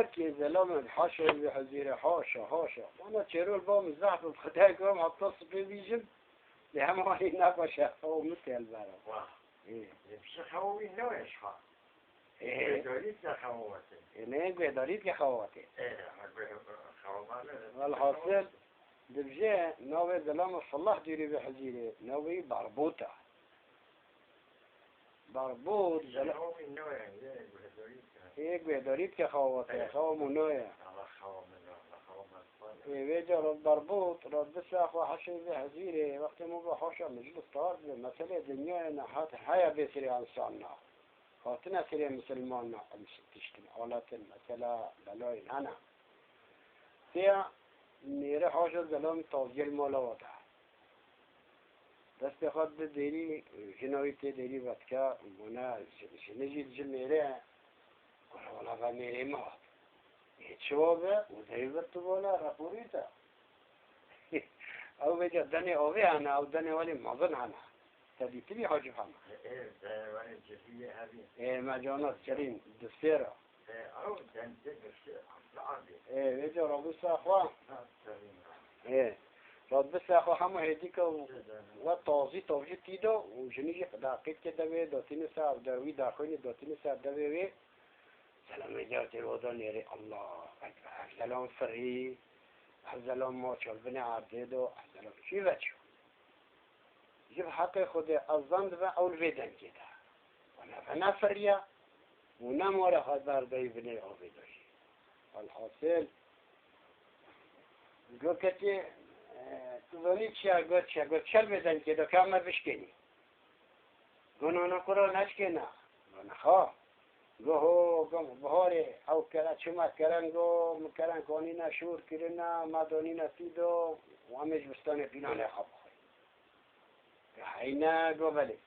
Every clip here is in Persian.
که زلام حاشا بحضیر حاشا انا چرول با مزحف الخدای کنم حتی صفی بیجم به همانی نباشه او مثل برام بشه خوابی نوش خواه دارید که خواباته نه دارید که خواهاته خوابانه والحاصل دبجه نوی زلام صلاح دیری بحضیره نوی بربوطه بربوط خوابی نوش یک دارید که خواهاته خواه منویه ویجا رد بربوط رد بساق و حشي بحزيري وقت مو بحوشة مجلس طارد مثلا دنيا نحات حياة بسري انساننا خاطنا سري مسلماننا تشتم حالات مثلا بلاي هنا فيها نيري حوشة زلام توزيل مولاواتا دست خود ديري جنوي تديري باتكا منا شنجي الجنيري ولا غنيري ما شوابه ودهيبت تبولا رپوریتا او بجا دني اوه انا او دني ولي مظن انا تدي تبي حاجة فهم ولی جفیه مجانات جرين دستيرا او دن دستيرا بجا رابس اخوان رابس اخوان همو هديك وطازي توجي تيدو وجنيجي داقيت كدوه داتين ساب دروي داخوني داتين ساب دوه سلام جاتي الوضع نيري الله أكبر سلام فري سلام ما شال بني عبديدو سلام شو بتشو جب حقي خده الظن ذا أول فيدن كده وانا فنا فريا ونام ورا خبر بي بني عبدوش الحاصل قلت كتي تظني قلت شال بدن كده كامل بشكني قلنا أنا قرأ نشكنا أنا خا گوه بهاره او کرد چما کردن گو مکردن کانینا شور کردن مدانینا تیدو و همه جبستان بینانه خواب خواهی حینا گو بله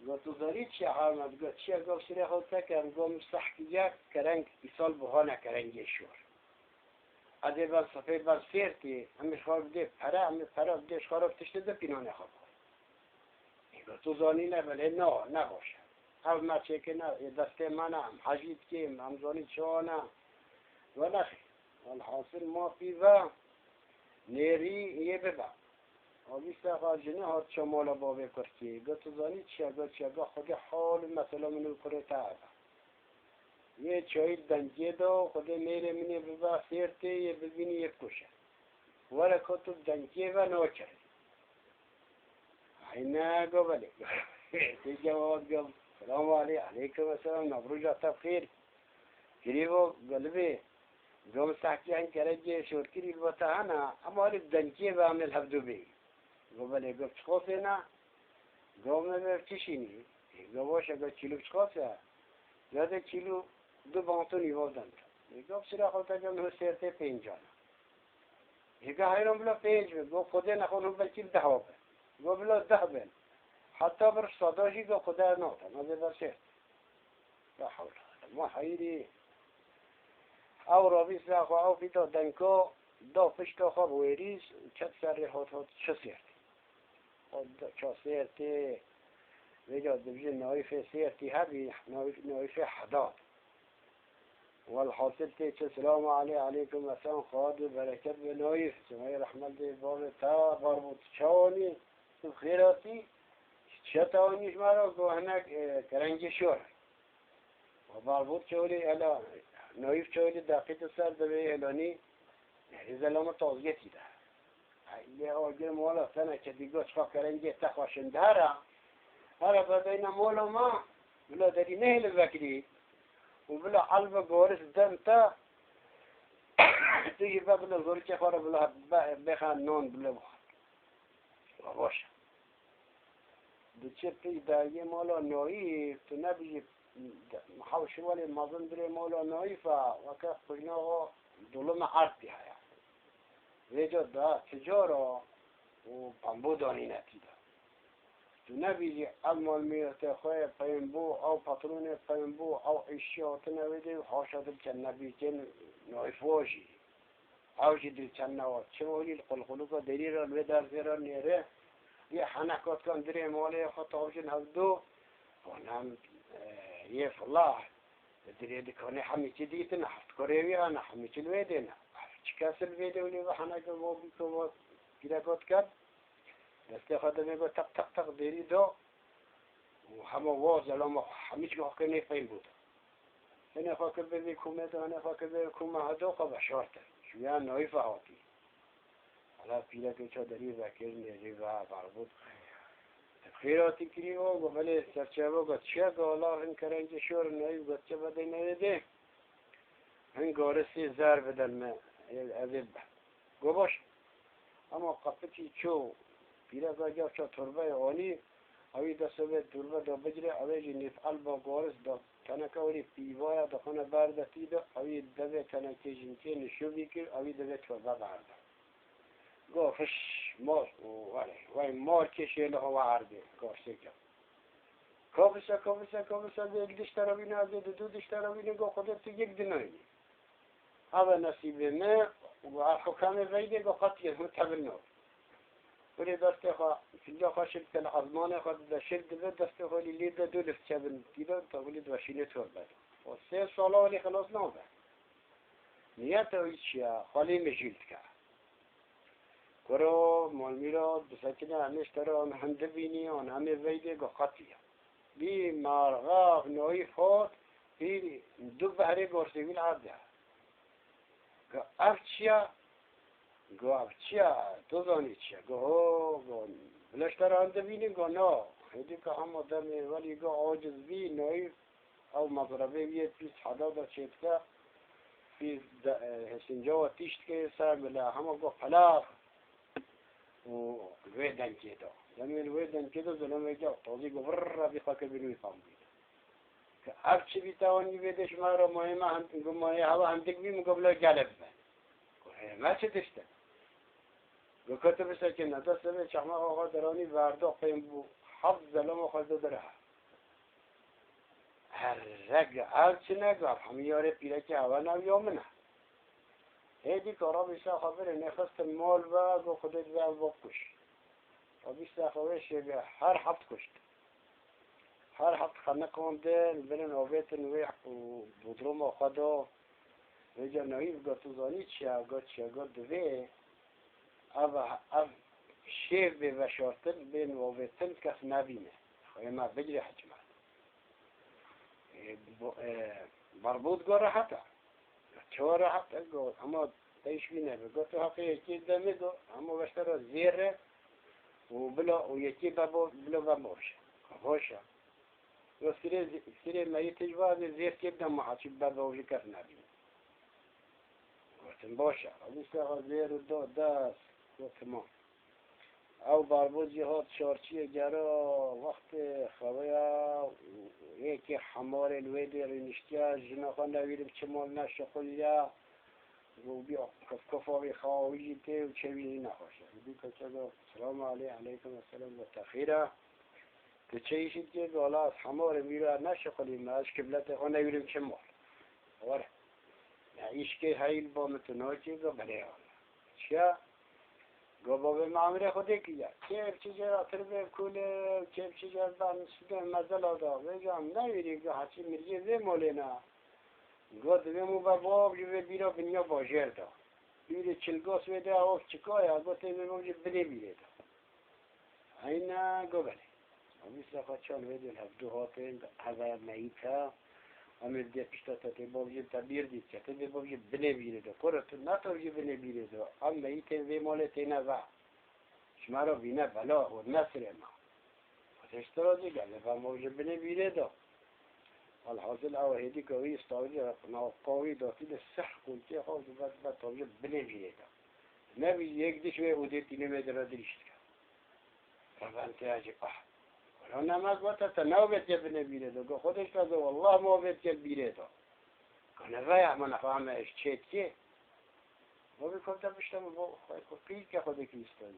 گو تو دارید چه حالمد گو چیه گو سری خود تکرم گو مستحقیه کرنگ ایسال بهانه کرنگی شور اده بر صفحه بر سیرتی همه شخار بده همه پره بده شخار بتشته ده بینانه خواب خواهی گو تو زانینه بله نه نباشه او ما چه که نه دست منم حجید کیم همزانی چانم و نخی والحاصل ما پیوه نیری یه ببا آبیست اخواه جنه هات شمالا بابه کرکی گتو زانی چیه خود حال مثلا منو کره تعبه یه چای دنگی دا خود میره منی ببا سیرته یه ببینی یه کشه وره کتو دنگی و نوچه حینه گو بله تی جواب گو السلام عليكم السلام نبروجا تبخير قريبو قلبي قوم سحكي عن كرجي شوركري البطانا اما هاري الدنكي بعمل هبدو بي قبل يقف تخوصينا قوم بفتشيني قواشا قل كيلو تخوصيها هذا كيلو دو بانتوني وودن يقف سرا خلطا قم هو سيرتي پينجانا يقف هايرون بلا پينج قوم خودين اخون هم بلكيل دهوبه قوم بلا دهبن حتى برش صداشي قو خدا نوتا ما بيبر شيء لا حول ما حيري او رابيس لاخو او فيتو دنكو دو فشتو خب ويريس چت سري هوت چه سيرتي چه سيرتي ويجا دبجي نويفي سيرتي هبي نويفي حداد والحاصل تي السلام عليكم السلام خاد بركات بنويف سمي رحمة الله باب تا بربط شوني بخيراتي شتاونيش مرا گو هناك کرنگی شور و مربوط چولی الا نویف چولی دقیق سر دوی الانی زلام تازگیتی ده یه آگر مولا سنه که دیگه چخوا کرنگی تخواشن داره هره بدین مولا ما بلا داری نهل بکری و بلا حلب گورس دم تا تیجی بلا گوری چه خواره بلا بخان نون بلا بخان و باشه بچه دایه مولا نویف تو نبیجی محاوشی ولی مازن بره مولا نویف وکه خجنه دولم عرضی هیا ویجا دا تجارا و پنبو دانی نتیده تو نبیجی المال میرته خواه پیمبو او پترون پیمبو او اشیات نویده حاشا دل چن نبیجن نویف واجی اوجی دل چن نواد چه مولی القلقلو که دری را لوی در زیرا نیره یه حنکات کن دری مالی خطابشن هفدو ونام یه فلاح دري دكاني حميتي ديتنا حفت كوريوي أنا حميتي الويدنا شكاس الفيديو اللي بحنا جو بيكو كده قد كد دسته خدمه قد تق تق تق ديري دو وهم واز لما حميت جو كني فين بود أنا فاكر بذي كوميد أنا فاكر بذي كوما هدو قبل شرطة شو يعني نويفة عطي على فيلا كيشو دري ذاكرني ريبا بعرض خيراتي كريمو قبل سرچابو قد شاق والله هن كرنج شور نويف قد شبه نويده هن قارسي زار بدل ما الأذبة قبش أما قفتي شو فيلا قاجا شو تربة عالي أوي دسبة تربة دا بجري أوي نفعل با قارس دا تنكوري بيوايا دا خانه برده تيدا أوي دبه تنكي جنتي نشو بيكر أوي دبه تربة برده قافش مار وای مار کشی له هوا عرضه کارشه کرد کافشا به یک دشتر بینه از دو دشتر بینه گو خودت تو یک دنایی هوا نصیب نه و حکام ویده گو خطیه متبنه ولی دسته خواه فیلیا خواه شد کل عظمانه خواه دشت دوه دسته خواه لید دو لفت چبن دیده تا ولی دوشینه طور بده و 3 ساله ولی خلاص نابه نیت اوی چیه خالی مجیلد کرد کرو مالمیرا بسکنه همیش ترا آن هم دبینی آن همه ویده گو خطیه بی مرغاف نوی فوت بی دو بهره گرسیویل عبده گو افچیا تو زانی چیه گو بلش ترا آن دبینی گو نا هیدی که هم آدمه ولی گو عاجز بی نوی او مضربه بیه پیس حدا دا چیتکه پیس حسنجا و تیشت که سر بله همه گو خلاف و ويدن كده لما الويدن كده زلمه جاء طازي قبر بيخاك بينو يفهم كأبش بيتاوني بيدش مارا مهمة هم تقول ما هوا هم تقبي مقابله جالب ما شدشت وكتب سكنة ده سبب شحما آقا دراني وردو قيم بو حفظ زلمه خالد درها هر رجع أبش نقاب حمياري بيلك هوا نويومنا هدی کارا بیشتر خبره نخست مال و خودت و کش و بیشتر خبرش هر هفت کشت هر هفت خانه کندن برن آبیت نوی بودروم خدا ویجا نویف گا توزانی چیا گا دوی او شیر به وشارتن بین آبیتن کس نبینه خواهی ما بجری حجمه مربوط گا راحته چهار هفته گو اما تیشوینه بگو تو حقی یکی دمی گو اما بشتر زیره و بلا و یکی بلا بموشه خوشه و سری مایی تجواب زیر که دم محاچی بباوشی کس نبیم گوتن باشه و زیر و دو دست و تمام او باربوزی هات شارچی گرا وقت خواه یکی حمار الویدی رینشتیا جناخان نویرم چمال نشخلیا و بیا کفاوی خواهی تی و چویی نخوشه بی کچه سلام علیکم السلام و تخیره که چیشید که بالا از حمار میره نشخلیم از کبلت خان نویرم چمال وره ایش که حیل با متناچی گو بله چیه گو بابا معامله خودی کیا چه چیزی را تربه کوله چه چیزی را بانسیده مزل آدا بگم نویری گو حچی مرجی وی مولینا گو دویمو بابا جوی بیرا بنیا باجر دا بیره چلگاس ویده آف چکایا گو تیمو جو بلی بیره دا اینا گو بله امیسا خدشان ویده الهفدو هاتین هزار میتا امیر دی پشتا تی بابجی تبیر دی چه تی بابجی بنه بیره دا کرتو نتوجی بنه بیره دا ام میتی وی مال تینا و شما را بینه بلا و نصر ما خودشترا دیگه لفا موجی بنه بیره دا الحاصل او هدی کوی استاوی ناقاوی داتی ده سح کنتی خواه بعد توجی بنه بیره دا نبی یک دیش وی او دیتی نمیده را دریشت کرد رفانتی آجی ولو نماز وقتا تناوبت يبني بيريدو قو خودش كذا والله ما بيت يب بيريدو كان الرأي من أفهم إيش شيء كي ما بيكون تبشتم بو خير كخودك يستوي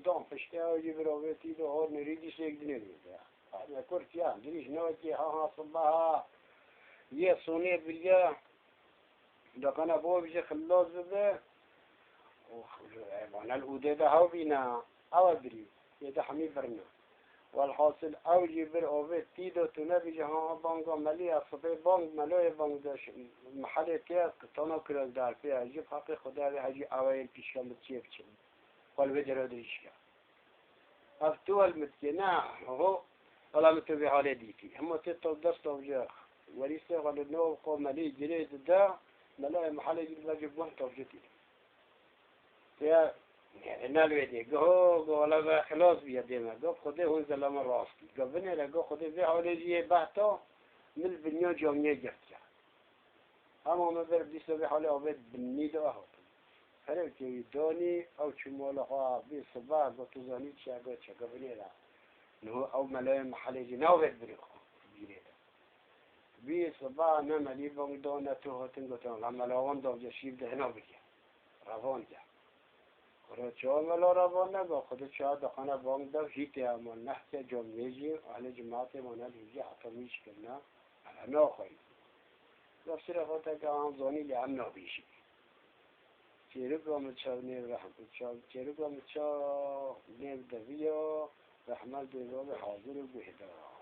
دام فشتها ويجي براويتي دو هور نريدي سيك دنيري أنا كرت يا دريش نوتي ها صباها يه صوني بالله دا كان أبوه بيجي خلاص بده وأنا الأودة ده هاو بينا أول بري يده حمي برنا والحاصل اوجی بر اوه تیدو تو نبیجه ها بانگا ملی اصفه بانگ ملوی بانگ داشت محل تیاد کتانا کرد در پی عجیب حق خدا وی حجی اوائل پیش کم بچیف چیم قلبه درادریش کم افتو المتکی نه هو ولا متو به حال دیتی همه تیتو دست اوجه وليسه قالوا نو قوم ملي جريد دا ملاي محل جريد باجي بوه توجتي يا نالويدي جو ولا خلاص بيدينا جو خده هو زلمه راستي جو بني لا جو خده في حوالي بعته من البنيو جامعه جفتا اما ما بر بيسو في حوالي عبد بني ده اهو هرب كي دوني او شموله ها بي صباح جو تزاني تشا جو بني لا نو او ملاي محل جريد نو بريخو جريد بی صبح نمالی بانگ دانه تو هاتن گفتم لاملوان دام جشیب ده هنا بگه روان جا خود چه ملا روان نگه خود چه دخانه بانگ دام هیتی اما نحت جمعیجی اهل جماعت مانل هیجی حتی میش کرنا انا ناخوایی دفتر خود که هم زانی لی هم نابیشی چیرک آمد چا نیو رحم چیرک آمد چا نیو دویا رحمت دیواب حاضر و بهدار